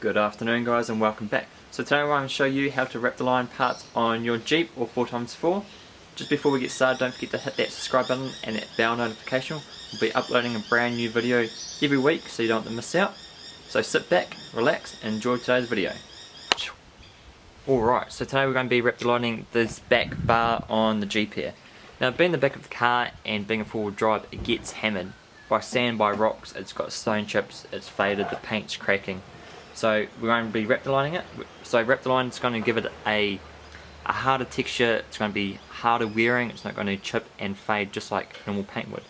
Good afternoon guys and welcome back. So today I'm going to show you how to wrap the line parts on your Jeep or 4x4. Just before we get started, don't forget to hit that subscribe button and that bell notification. We'll be uploading a brand new video every week so you don't want to miss out. So sit back, relax and enjoy today's video. Alright, so today we're going to be wrap the lining this back bar on the Jeep here. Now being the back of the car and being a four-wheel drive, it gets hammered by sand, by rocks, it's got stone chips, it's faded, the paint's cracking. So we're going to be wrap the lining it. So wrap the line is going to give it a harder texture, it's going to be harder wearing, it's not going to chip and fade just like normal paint would.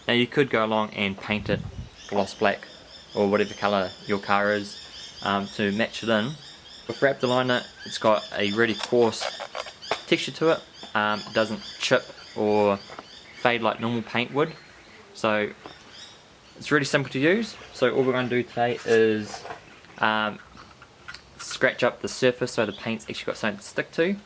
Now you could go along and paint it gloss black or whatever colour your car is to match it in. With wrap the liner, it's got a really coarse texture to it, it doesn't chip or fade like normal paint would. So it's really simple to use. So all we're going to do today is scratch up the surface so the paint's actually got something to stick to.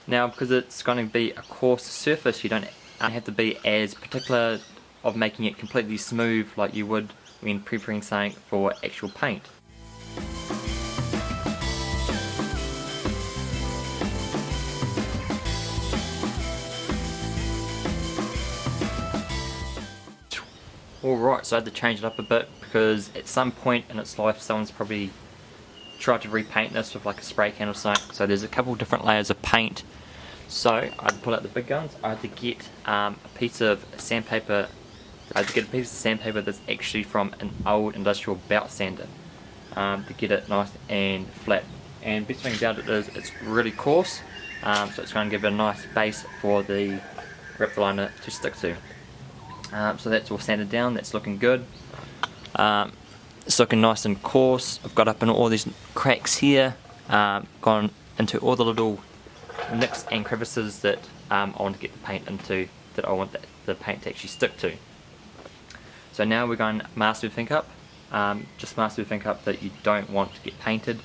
Now because it's going to be a coarse surface, you don't have to be as particular of making it completely smooth like you would when preparing something for actual paint. Alright, so I had to change it up a bit because at some point in its life someone's probably tried to repaint this with like a spray can or something. So there's a couple different layers of paint. So I had to pull out the big guns. I had to get a piece of sandpaper. I had to get a piece of sandpaper that's actually from an old industrial belt sander to get it nice and flat. And best thing about it is it's really coarse, so it's going to give it a nice base for the wrap the liner to stick to. So that's all sanded down, that's looking good. It's looking nice and coarse. I've got up in all these cracks here, gone into all the little nicks and crevices that I want to get the paint into, that I want the paint to actually stick to. So now we're going to mask everything up. Just mask everything up that you don't want to get painted.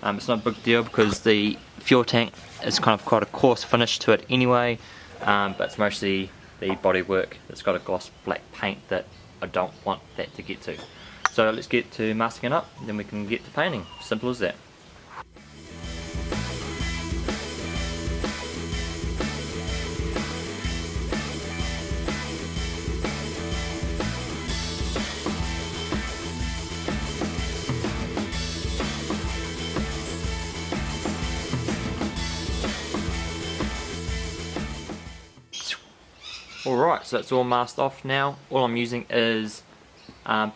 It's not a big deal because the fuel tank is kind of quite a coarse finish to it anyway, but it's mostly the bodywork that's got a gloss black paint that I don't want that to get to. So let's get to masking it up, then we can get to painting. Simple as that. Alright, so it's all masked off now. All I'm using is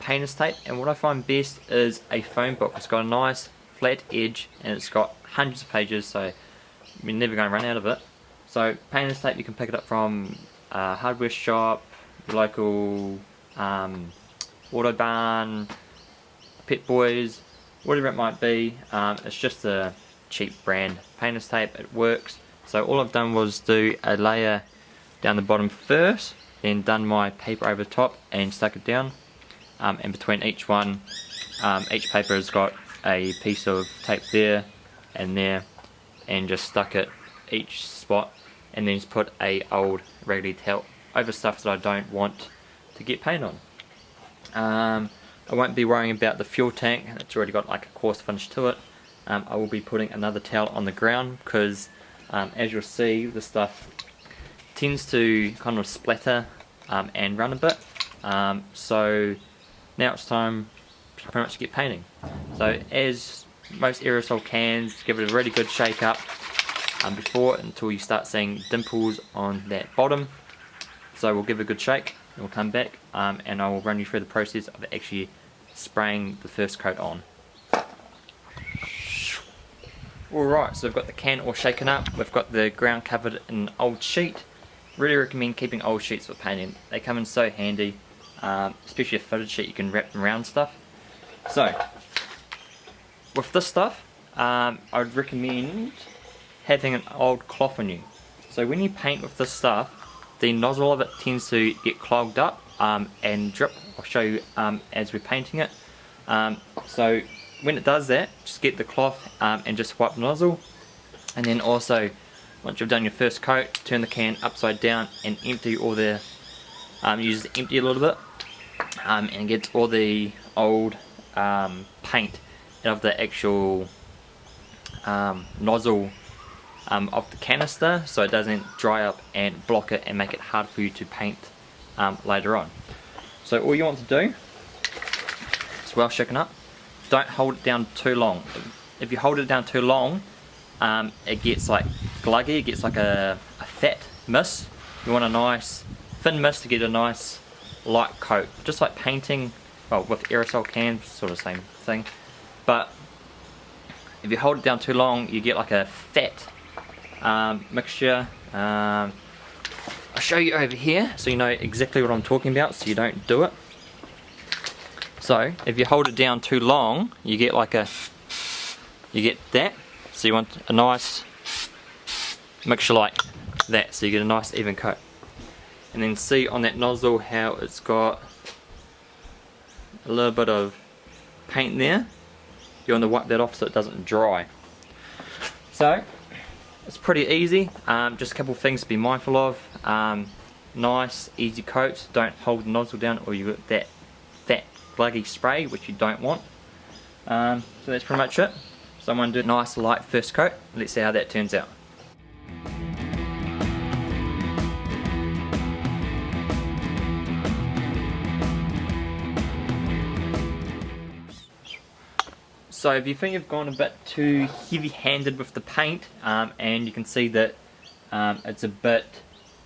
painter's tape, and what I find best is a phone book. It's got a nice flat edge and it's got hundreds of pages, so we're never going to run out of it. So painter's tape, you can pick it up from a hardware shop, your local auto barn, Pet Boys, whatever it might be. It's just a cheap brand painter's tape, it works. So all I've done was do a layer down the bottom first, then done my paper over the top and stuck it down. And between each one, each paper has got a piece of tape there and there, and just stuck it each spot, and then just put a old raggedy towel over stuff that I don't want to get paint on. I won't be worrying about the fuel tank, it's already got like a coarse finish to it. I will be putting another towel on the ground because as you'll see, the stuff tends to kind of splatter and run a bit. So now it's time to pretty much get painting. So as most aerosol cans, give it a really good shake up until you start seeing dimples on that bottom. So we'll give it a good shake and we'll come back and I will run you through the process of actually spraying the first coat on. Alright, so we've got the can all shaken up, we've got the ground covered in an old sheet. Really recommend keeping old sheets for painting. They come in so handy, especially a fitted sheet, you can wrap them around stuff. So, with this stuff, I would recommend having an old cloth on you. So when you paint with this stuff, the nozzle of it tends to get clogged up and drip. I'll show you as we're painting it. So when it does that, just get the cloth and just wipe the nozzle, and then also once you've done your first coat, turn the can upside down and empty all the, you just empty a little bit and get all the old paint of the actual nozzle of the canister, so it doesn't dry up and block it and make it hard for you to paint later on. So all you want to do is, well shaken up, don't hold it down too long. If you hold it down too long, it gets like gluggy, it gets like a fat mist. You want a nice thin mist to get a nice light coat, just like painting, well, with aerosol cans, sort of same thing. But if you hold it down too long, you get like a fat mixture. I'll show you over here so you know exactly what I'm talking about, so you don't do it. So if you hold it down too long, you get like you get that. So you want a nice mixture like that, so you get a nice even coat. And then see on that nozzle how it's got a little bit of paint there. You want to wipe that off so it doesn't dry. So it's pretty easy, just a couple of things to be mindful of. Nice easy coat, don't hold the nozzle down or you get that fat gluggy spray which you don't want. So that's pretty much it. So I'm going to do a nice light first coat. Let's see how that turns out. So if you think you've gone a bit too heavy-handed with the paint, and you can see that it's a bit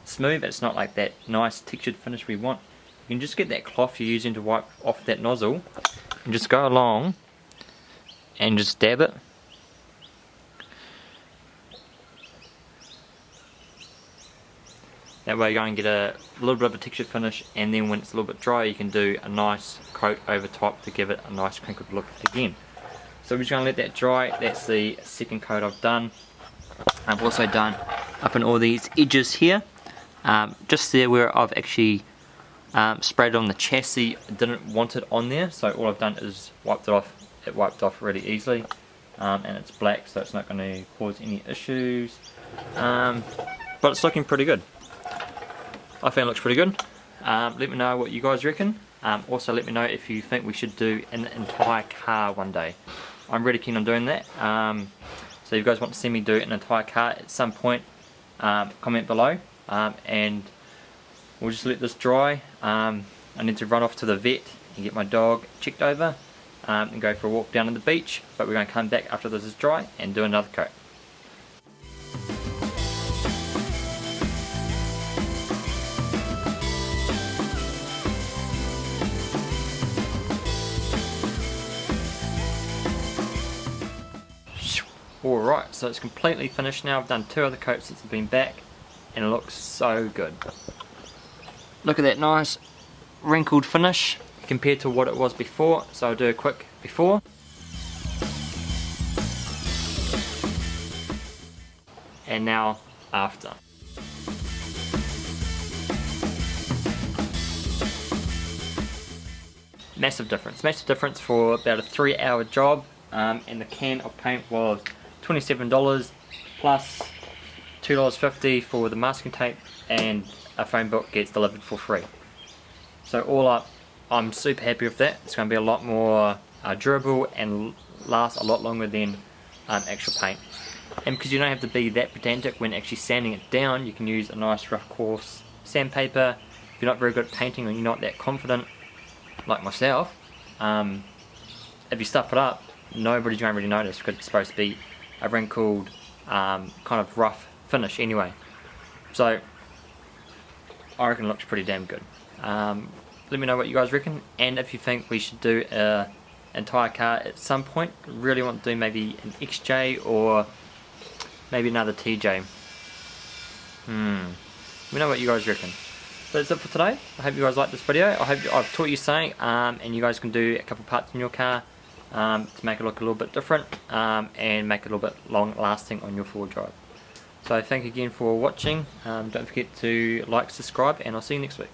smooth, it's not like that nice textured finish we want, you can just get that cloth you're using to wipe off that nozzle and just go along and just dab it. That way you're going to get a little bit of a textured finish, and then when it's a little bit dry you can do a nice coat over top to give it a nice crinkled look again. So we're just going to let that dry. That's the second coat I've done. I've also done up in all these edges here, just there where I've actually sprayed on the chassis. I didn't want it on there, so all I've done is wiped it off. It wiped off really easily, and it's black, so it's not going to cause any issues, but it's looking pretty good. I think it looks pretty good. Let me know what you guys reckon. Also let me know if you think we should do an entire car one day. I'm really keen on doing that. So if you guys want to see me do an entire car at some point, comment below, and we'll just let this dry. I need to run off to the vet and get my dog checked over, and go for a walk down to the beach, but we're going to come back after this is dry and do another coat. Alright, so it's completely finished now. I've done 2 other coats since I've been back, and it looks so good. Look at that nice wrinkled finish compared to what it was before. So I'll do a quick before and now after. Massive difference for about a 3-hour job, and the can of paint was $27 plus $2.50 for the masking tape, and a phone book gets delivered for free. So all up, I'm super happy with that. It's going to be a lot more durable and last a lot longer than actual paint. And because you don't have to be that pedantic when actually sanding it down, you can use a nice rough coarse sandpaper. If you're not very good at painting or you're not that confident like myself, if you stuff it up, nobody's going to really notice because it's supposed to be a wrinkled kind of rough finish anyway. So I reckon it looks pretty damn good. Let me know what you guys reckon, and if you think we should do an entire car at some point. Really want to do maybe an XJ or maybe another TJ. Let me know what you guys reckon. So that's it for today. I hope you guys liked this video. I hope I've taught you something, and you guys can do a couple parts in your car to make it look a little bit different, and make it a little bit long lasting on your 4-wheel drive. So thank you again for watching. Don't forget to like, subscribe, and I'll see you next week.